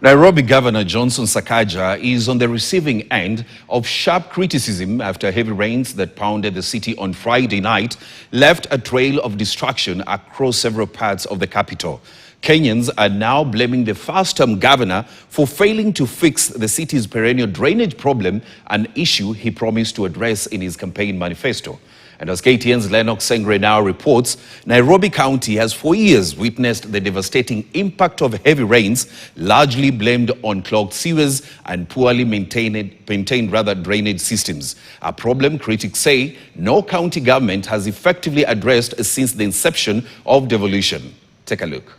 Nairobi Governor Johnson Sakaja is on the receiving end of sharp criticism after heavy rains that pounded the city on Friday night left a trail of destruction across several parts of the capital. Kenyans are now blaming the first-term governor for failing to fix the city's perennial drainage problem, an issue he promised to address in his campaign manifesto. And as KTN's Lennox Sengre now reports, Nairobi County has for years witnessed the devastating impact of heavy rains, largely blamed on clogged sewers and poorly maintained drainage systems. A problem critics say no county government has effectively addressed since the inception of devolution. Take a look.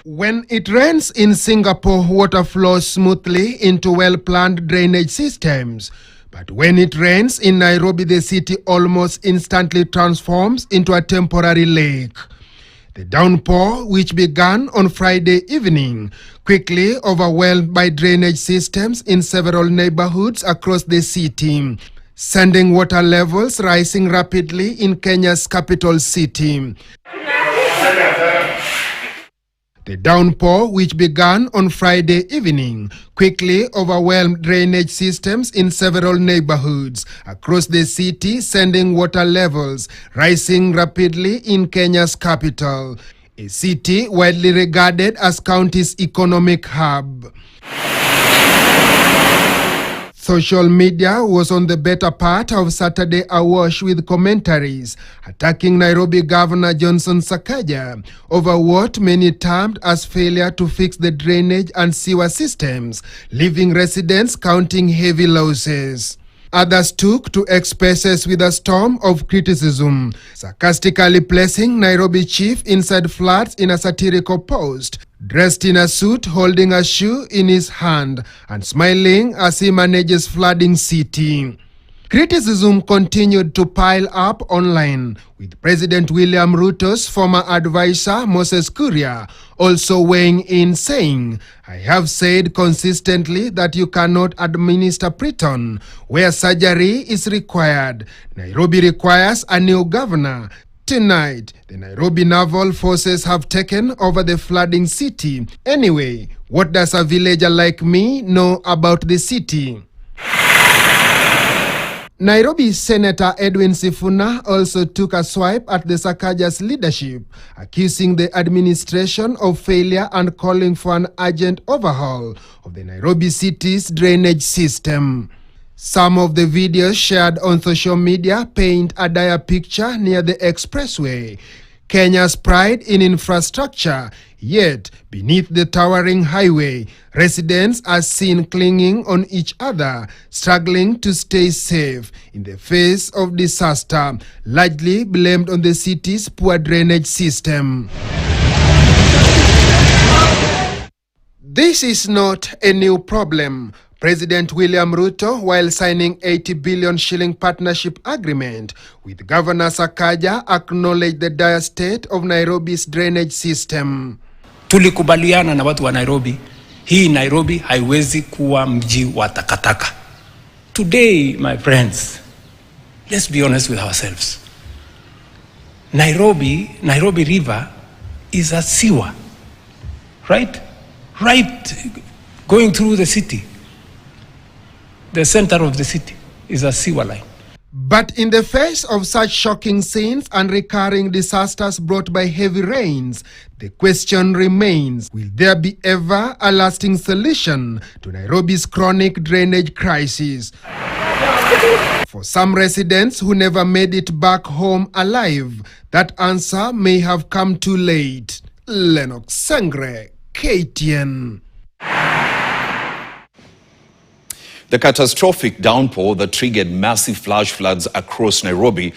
When it rains in Singapore, water flows smoothly into well-planned drainage systems. But when it rains in Nairobi, the city almost instantly transforms into a temporary lake. The downpour, which began on Friday evening, quickly overwhelmed by drainage systems in several neighborhoods across the city, sending water levels rising rapidly in Kenya's capital city. The downpour, which began on Friday evening, quickly overwhelmed drainage systems in several neighborhoods across the city, sending water levels rising rapidly in Kenya's capital, a city widely regarded as county's economic hub. Social media was on the better part of Saturday awash with commentaries attacking Nairobi Governor Johnson Sakaja over what many termed as failure to fix the drainage and sewer systems, leaving residents counting heavy losses. Others took to X Spaces with a storm of criticism, sarcastically placing Nairobi chief inside floods in a satirical post, dressed in a suit holding a shoe in his hand and smiling as he manages flooding city. Criticism continued to pile up online, with President William Ruto's former advisor Moses Kuria also weighing in, saying, "I have said consistently that you cannot administer Preton where surgery is required. Nairobi requires a new governor." Tonight, the Nairobi Naval Forces have taken over the flooding city. Anyway, what does a villager like me know about the city? Nairobi Senator Edwin Sifuna also took a swipe at the Sakaja's leadership, accusing the administration of failure and calling for an urgent overhaul of the Nairobi city's drainage system. Some of the videos shared on social media paint a dire picture near the expressway, Kenya's pride in infrastructure, yet beneath the towering highway, residents are seen clinging on each other, struggling to stay safe in the face of disaster, largely blamed on the city's poor drainage system. This is not a new problem. President William Ruto, while signing 80 billion shilling partnership agreement with Governor Sakaja, acknowledged the dire state of Nairobi's drainage system. Tulikubaliana na watu wa Nairobi, hii Nairobi haiwezi kuwa mji wa takataka. Today, my friends, let's be honest with ourselves. Nairobi River is a sewer, right? Right, going through the city. The center of the city is a sewer line. But in the face of such shocking scenes and recurring disasters brought by heavy rains, the question remains, will there be ever a lasting solution to Nairobi's chronic drainage crisis? For some residents who never made it back home alive, that answer may have come too late. Lennox Sengre, KTN. The catastrophic downpour that triggered massive flash floods across Nairobi